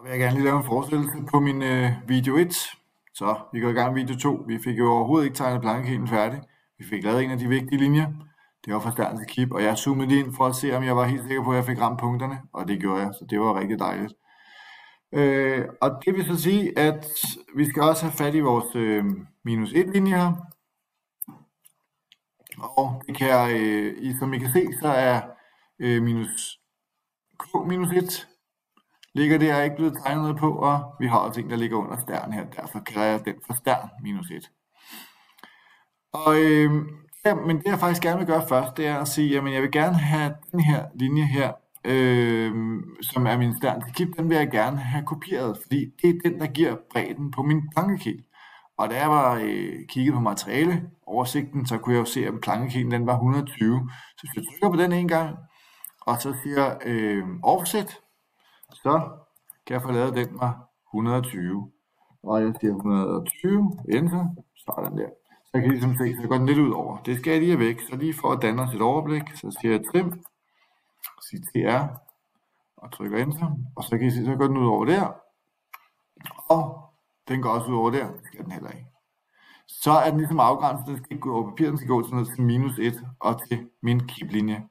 vil jeg gerne lige lave en forestillelse på min video 1. Så vi går i gang med video 2. Vi fik jo overhovedet ikke tegnet plankekæden færdig. Vi fik lavet en af de vigtige linjer. Det var fra starten til klip, og jeg zoomede ind for at se, om jeg var helt sikker på, at jeg fik ramt punkterne. Og det gjorde jeg, så det var rigtig dejligt. Og det vil så sige, at vi skal også have fat i vores minus 1 linje her. Og det kan, som I kan se, så er minus k minus 1 ligger der, ikke blevet tegnet noget på, og vi har også en, der ligger under stern her, derfor kalder jeg den for stern minus 1. Og men det jeg faktisk gerne vil gøre først, det er at sige, jamen jeg vil gerne have den her linje her, som er min stern til klip, den vil jeg gerne have kopieret, fordi det er den, der giver bredden på min plankekæde. Og da jeg var kigget på materialeoversigten, så kunne jeg jo se, at plankekæden den var 120. Så hvis jeg trykker på den en gang, og så siger offset, så kan jeg få lavet den med 120. Og jeg siger 120, enter, sådan der. Så jeg kan ligesom se, så går den lidt ud over. Det skal jeg lige have væk, så lige for at danne os et overblik, så siger jeg trim, siger TR, og trykker enter, og så kan I se, så går den ud over der, og den går også ud over der, det skal den heller ikke. Så er den ligesom afgrænset, den skal ikke gå over papiret, den skal gå til noget til minus 1 og til min kliplinje.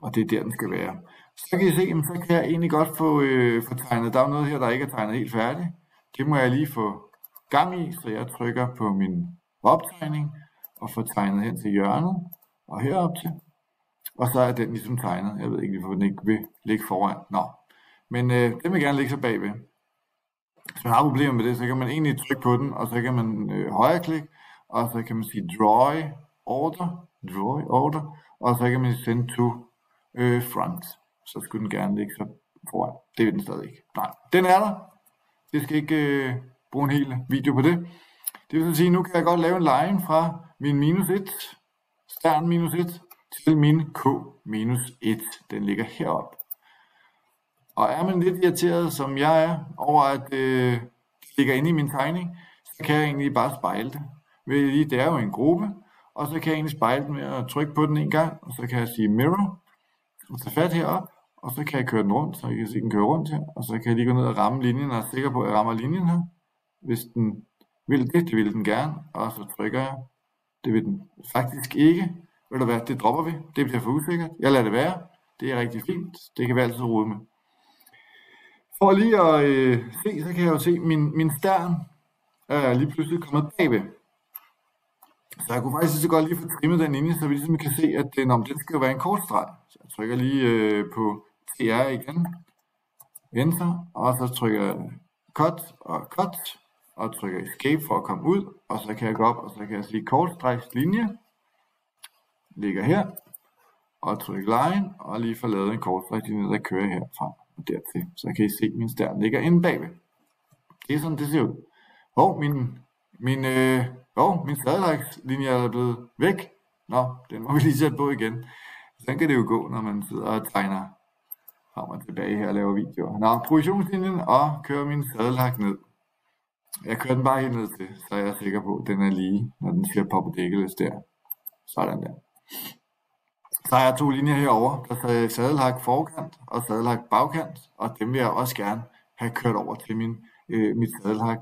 Og det er der, den skal være. Så kan I se, så kan jeg egentlig godt få tegnet. Der er noget her, der ikke er tegnet helt færdigt. Det må jeg lige få gang i, så jeg trykker på min optegning og får tegnet hen til hjørnet og herop til. Og så er den ligesom tegnet. Jeg ved ikke, hvorfor den ikke vil ligge foran. Nå. Men den vil gerne ligge så bagved. Hvis man har problemer med det, så kan man egentlig trykke på den, og så kan man højreklik, og så kan man sige draw order, og så kan man sende to front. Så skulle den gerne ligge så foran. Det vil den stadig ikke. Nej, den er der. Det skal ikke bruge en hel video på det. Det vil sige, nu kan jeg godt lave en line fra min minus 1, stern minus 1, til min k minus 1. Den ligger heroppe. Og er man lidt irriteret, som jeg er, over at det ligger inde i min tegning, så kan jeg egentlig bare spejle det. Det er jo en gruppe, og så kan jeg egentlig spejle den med at trykke på den en gang, og så kan jeg sige mirror, og tage fat herop, og så kan jeg køre den rundt, så I kan se, den kører rundt her, og så kan jeg lige gå ned og ramme linjen, og er sikker på, at jeg rammer linjen her. Hvis den vil det vil den gerne, og så trykker jeg. Det vil den faktisk ikke. Ved du hvad, det dropper vi. Det bliver for usikkert. Jeg lader det være. Det er rigtig fint. Det kan vi altid rode med. For lige at se, så kan jeg jo se, min stern er lige pludselig kommet bagved. Så jeg kunne faktisk så godt lige få trimmet den linje, så vi ligesom kan se, at den skal jo være en kort streg. Så jeg trykker lige på TR igen, enter, og så trykker jeg cut, og trykker escape for at komme ud, og så kan jeg gå op, og så kan jeg sige kortstregslinje, ligger her, og trykke line, og lige få lavet en kortstregslinje, der kører herfra og dertil. Så kan I se, at min stern ligger inde bagved. Det er sådan, det ser ud. Og min stadighedslinje er blevet væk. Nå, den må vi lige sætte på igen. Sådan kan det jo gå, når man sidder og tegner frem og tilbage her og laver videoer. Nå, projektionslinjen, og kører min sadelhak ned. Jeg kører den bare helt ned til, så jeg er sikker på, at den er lige, når den siger pop dækkeles der. Sådan der. Så har jeg to linjer herover, der er sadelhak forkant og sadelhak bagkant, og dem vil jeg også gerne have kørt over til mit sadelhak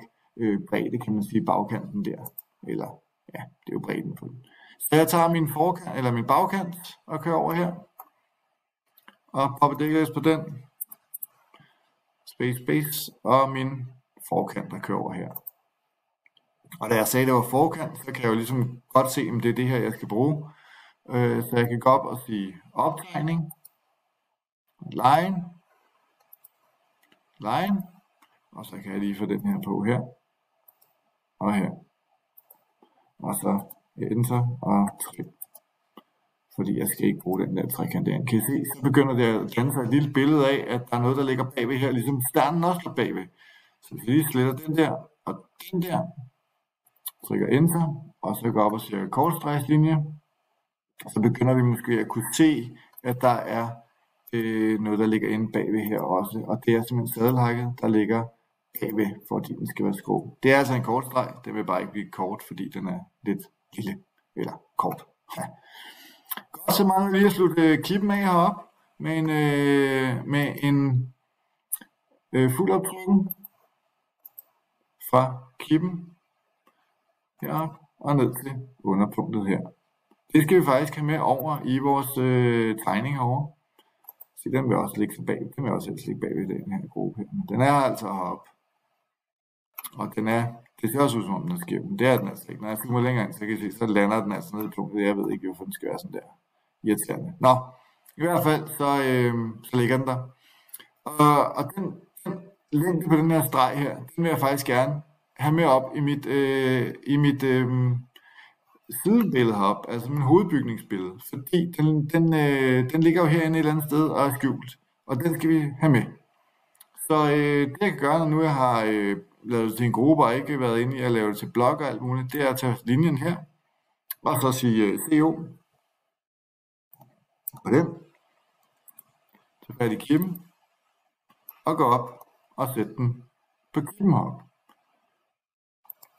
bredde, kan man sige, bagkanten der. Eller, ja, det er jo bredden på den. Så jeg tager min forkant, eller min bagkant, og kører over her. Og popper dækkeles på den. Space, og min forkant, der kører over her. Og da jeg sagde, at det var forkant, så kan jeg jo ligesom godt se, om det er det her, jeg skal bruge. Så jeg kan gå op og sige optegning, line, og så kan jeg lige få den her på her, og her. Og så enter og trim. Fordi jeg skal ikke bruge den der trekant der. Kan I se, så begynder det at danne sig et lille billede af, at der er noget, der ligger bagved her, ligesom sternen også er bagved. Så hvis jeg lige sletter den der, og den der, trykker enter, og så går op og siger kortstregslinje, så begynder vi måske at kunne se, at der er noget, der ligger inde bagved her også. Og det er simpelthen sadelhakket, der ligger bagved, fordi den skal være skrå. Det er altså en kort streg, den vil bare ikke blive kort, fordi den er lidt lille, eller kort. Ja. Godt, så mangler vi lige at slutte klippen af heroppe med fuld optrykken fra kippen her og ned til underpunktet her. Det skal vi faktisk have med over i vores tegning herovre. Så den vil også ligge bag. Den vil også helst ligge bag ved den her gruppe her. Men den er altså heroppe. Og den er, det ser også ud som om den er skæv, men det er den altså ikke. Når jeg zoomer længere ind, så kan I se, så lander den altså nede i punktet. Jeg ved ikke, hvorfor den skal være sådan der irriterende. Nå, i hvert fald, så ligger den der. Og den længde på den her streg her, den vil jeg faktisk gerne have med op i mit sidebillede heroppe, altså min hovedbygningsbillede, fordi den ligger jo herinde et eller andet sted og er skjult, og den skal vi have med. Så det jeg kan gøre, når nu jeg har lavet det til en gruppe og ikke været inde i at lave det til blog og alt muligt, det er at tage linjen her, og så sige CO på den, så fat i kippen, og gå op og sætte den på kippen heroppe.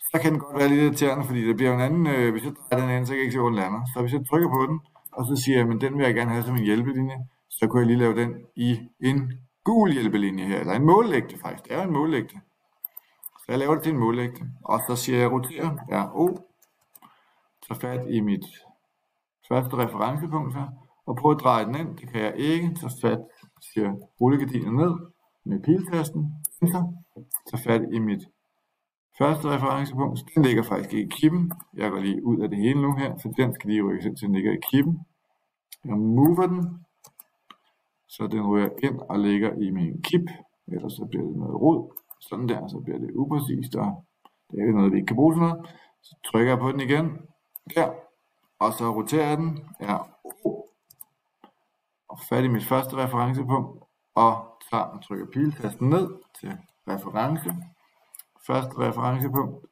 Så kan den godt være lidt irriterende, fordi det bliver jo en anden, hvis jeg drejer den anden, så kan jeg ikke se, hvor den lander. Så hvis jeg trykker på den, og så siger jeg, men den vil jeg gerne have som en hjælpelinje, så kunne jeg lige lave den i en gul hjælpelinje her, eller en mållægte faktisk. Det er jo en mållægte. Så jeg laver det til en mållægte, og så siger jeg rotere, RO, tager fat i mit første referencepunkt her, og prøver at dreje den ind, det kan jeg ikke, tager fat, siger rullegardinen ned med piltasten, enter, tager fat i mit første referencepunkt, den ligger faktisk ikke i kippen. Jeg går lige ud af det hele nu her, for den skal lige rykkes ind til den ligger i kippen. Jeg mover den, så den ryger ind og ligger i min kip. Ellers så bliver det noget rod. Sådan der, så bliver det upræcist, og det er jo noget, vi ikke kan bruge til noget. Så trykker jeg på den igen, der, og så roterer jeg den, og fat i mit første referencepunkt, og tager og trykker piltasten ned til reference. Første referencepunkt,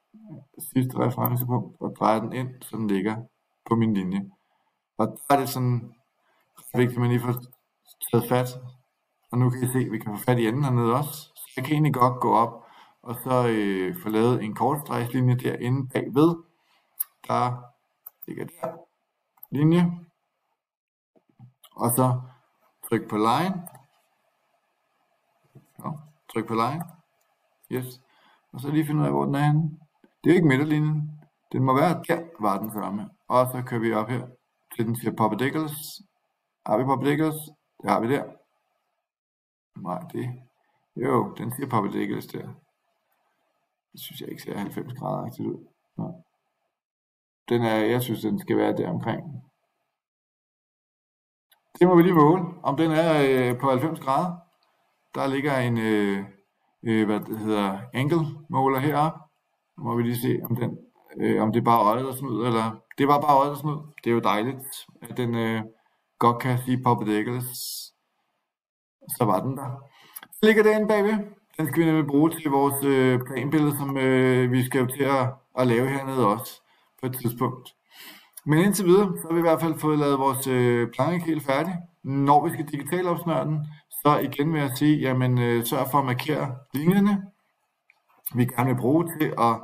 sidste referencepunkt, og drejer den ind, så den ligger på min linje. Og der er det sådan vigtigt, at man lige får taget fat. Og nu kan I se, at vi kan få fat i enden hernede også. Så jeg kan egentlig godt gå op og så få lavet en kortstregslinje derinde bagved. Der ligger der linje. Og så tryk på line. Tryk på line. Yes. Og så lige finde ud af, hvor den er henne. Det er jo ikke midterlinjen. Den må være der, var den samme. Og så kører vi op her, til den siger Papadakis. Har vi Papadakis? Det har vi der. Nej, det... Jo, den siger Papadakis der. Det synes jeg ikke ser 90 grader aktivt ud. Nej. Den er, jeg synes, den skal være der omkring. Det må vi lige måle, om den er på 90 grader. Der ligger en... hvad det hedder, angle måler heroppe. Nu må vi lige se, om det er bare øjet, der snyd, eller det var bare øjet, der snyd. Det er jo dejligt, at den godt kan sige Papadakis. Så var den der. Så ligger derinde bagved. Den skal vi nemlig bruge til vores planbillede, som vi skal til at lave hernede også på et tidspunkt. Men indtil videre, så har vi i hvert fald fået lavet vores plankekæl færdig. Når vi skal digitalopsnøre den, så igen vil jeg sige, jamen sørg for at markere linjerne, vi gerne vil bruge til at,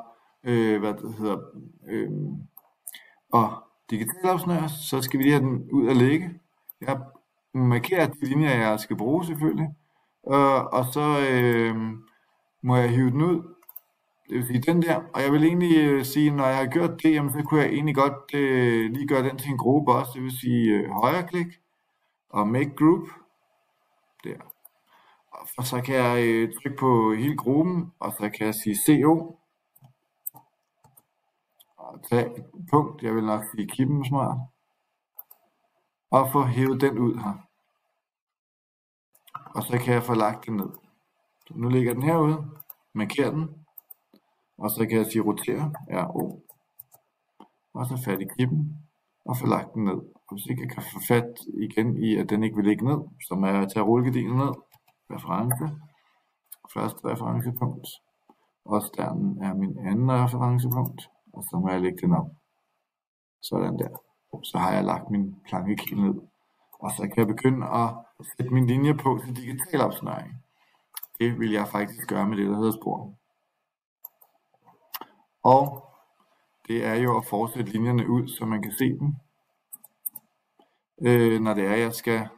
at digitalopsnøre, så skal vi lige have den ud at lægge. Jeg markerer de linjer, jeg skal bruge selvfølgelig, og så må jeg hive den ud, det vil sige den der, og jeg vil egentlig sige, når jeg har gjort det, jamen, så kunne jeg egentlig godt lige gøre den til en gruppe også, det vil sige højre klik og make group, der. Og så kan jeg trykke på hele gruppen, og så kan jeg sige CO. Og tage et punkt, jeg vil nok sige kippen smart. Og få hævet den ud her. Og så kan jeg få lagt den ned. Så nu ligger den herude, marker den. Og så kan jeg sige rotere, RO. Og så fat i kippen, og få lagt den ned. Og hvis ikke jeg kan få fat igen i, at den ikke vil ligge ned, så må jeg tage rullegardinen ned, reference, første referencepunkt, og stjernen er min anden referencepunkt, og så må jeg lægge den op. Sådan der. Så har jeg lagt min plankekæl ned, og så kan jeg begynde at sætte min linje på til digital opsnøring. Det vil jeg faktisk gøre med det, der hedder spor. Og det er jo at fortsætte linjerne ud, så man kan se dem. Når det er, jeg skal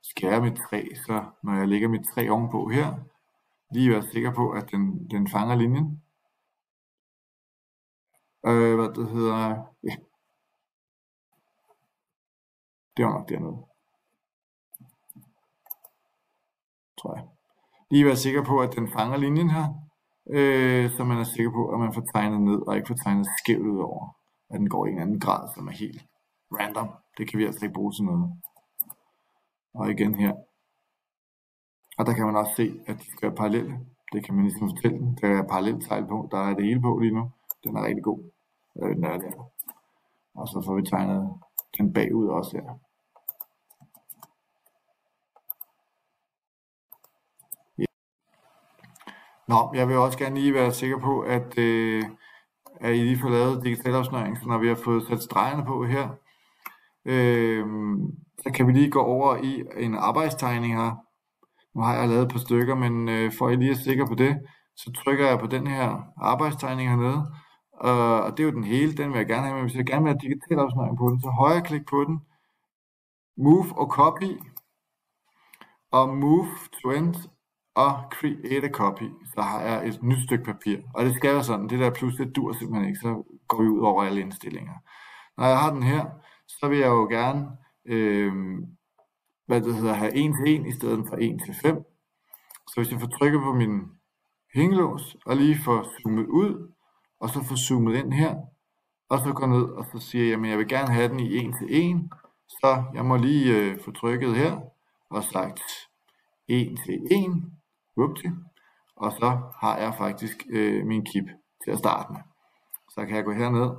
skære mit træ, så når jeg lægger mit træ ovenpå her, lige være sikker på, at den fanger linjen. Ja. Det var nok dernede, tror jeg. Lige være sikker på, at den fanger linjen her, så man er sikker på, at man får tegnet ned, og ikke får tegnet skævt ud over, at den går i en anden grad, som er helt random. Det kan vi altså ikke bruge til noget. Og igen her. Og der kan man også se, at de skal være parallelle. Det kan man ligesom fortælle den. Der er paralleltegl på, der er det hele på lige nu. Den er rigtig god. Den er der. Og så får vi tegnet den bagud også her. Nå, jeg vil også gerne lige være sikker på, at I lige får lavet digital afsnøring, så når vi har fået sat stregerne på her, så kan vi lige gå over i en arbejdstegning her. Nu har jeg lavet et par stykker, men for at I lige er sikker på det, så trykker jeg på den her arbejdstegning hernede, og det er jo den hele, den vil jeg gerne have, men hvis jeg gerne vil have digital afsnøring på den, så højre klik på den, Move og Copy, og Move to End, og Create a Copy, så har jeg et nyt stykke papir. Og det skal være sådan, det der plus, det dur simpelthen ikke, så går vi ud over alle indstillinger. Når jeg har den her, så vil jeg jo gerne have 1 til 1 i stedet for 1 til 5. Så hvis jeg får trykket på min hængelås, og lige får zoomet ud, og så får zoomet ind her, og så går ned, og så siger jeg, at jeg vil gerne have den i 1 til 1, så jeg må lige få trykket her, og sagt 1 til 1, og så har jeg faktisk min kip til at starte med. Så kan jeg gå herned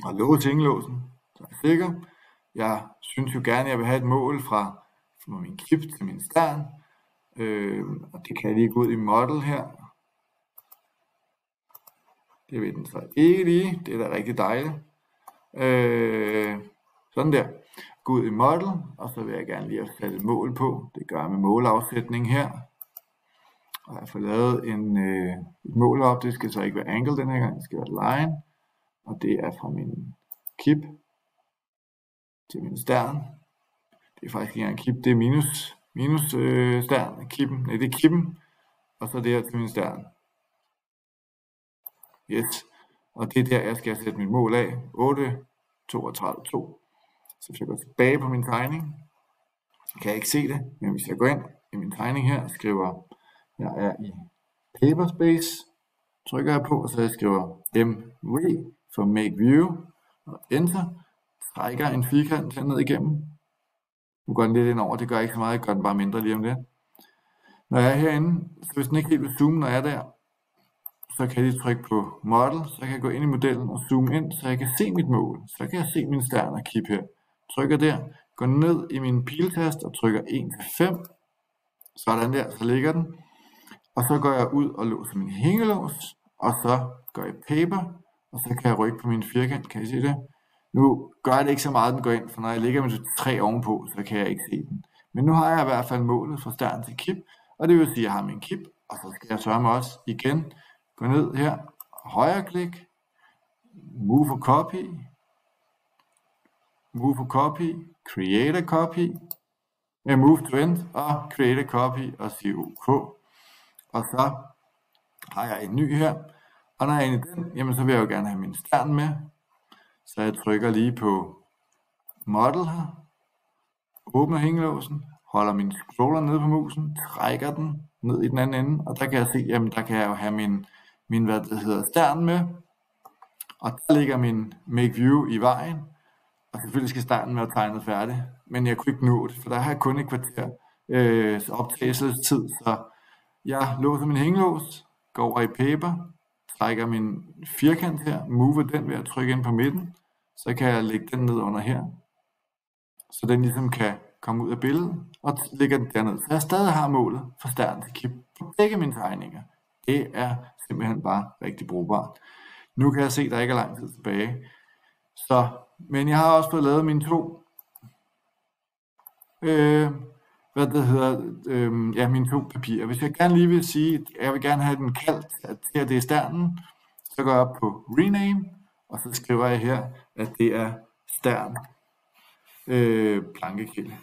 og låse hængelåsen, så er jeg sikker. Jeg synes jo gerne, at jeg vil have et mål fra min kip til min stern, og det kan jeg lige gå ud i model her. Det vil den så ikke lige, det er da rigtig dejligt. Sådan der. Gå ud i model, og så vil jeg gerne lige have sat et mål på. Det gør jeg med målafsætning her. Og jeg får lavet et mål op, det skal så ikke være angle den her gang, det skal være line. Og det er fra min kip til min stern. Det er faktisk ikke engang kip, det er minus stern, kippen. Nej, det er kippen, og så det her til min stern. Yes, og det er der, jeg skal sætte mit mål af. 8, 32, 2. Så hvis jeg går tilbage på min tegning, kan jeg ikke se det, men hvis jeg går ind i min tegning her og skriver, jeg er i Paperspace, trykker jeg på, og så jeg skriver MV for Make View, og Enter, trækker en firkant til ned igennem. Nu går den lidt ind over, det gør ikke så meget, jeg gør den bare mindre lige om det. Når jeg er herinde, så hvis den ikke helt vil zoome, når jeg er der, så kan jeg lige trykke på Model, så kan jeg gå ind i modellen og zoome ind, så jeg kan se mit mål. Så kan jeg se min stern og kip her. Trykker der, går ned i min piltast og trykker 1 til 5. Sådan der, så ligger den. Og så går jeg ud og låser min hængelås, og så går jeg paper, og så kan jeg rykke på min firkant, kan I se det? Nu gør det ikke så meget, den går ind, for når jeg lægger mit træ ovenpå, så kan jeg ikke se den. Men nu har jeg i hvert fald målet fra stern til kip, og det vil sige, at jeg har min kip, og så skal jeg sørge mig også igen, gå ned her, højre klik, Move og Copy, Move og Copy, Create a Copy, Move to End, og Create a Copy, og sige OK. Og så har jeg en ny her, og når jeg er inde i den, jamen så vil jeg jo gerne have min stern med. Så jeg trykker lige på Model her, åbner hængelåsen, holder min scroller nede på musen, trækker den ned i den anden ende, og der kan jeg se, jamen der kan jeg jo have min stern med, og der ligger min Make View i vejen, og selvfølgelig skal sternen være tegnet færdig, men jeg kunne ikke nå det, for der har jeg kun et kvarter optagelsestid, så jeg låser min hængelås, går over i Paper, trækker min firkant her, mover den ved at trykke ind på midten, så kan jeg lægge den ned under her, så den ligesom kan komme ud af billedet, og lægger den derned. Så jeg stadig har målet for stern til kip på begge mine tegninger. Det er simpelthen bare rigtig brugbart. Nu kan jeg se, at der ikke er lang tid tilbage. Men jeg har også fået lavet mine to mine to papirer. Hvis jeg gerne lige vil sige, at jeg vil gerne have den kaldt til, at det er sternen, så går jeg op på Rename, og så skriver jeg her, at det er stern plankekilde.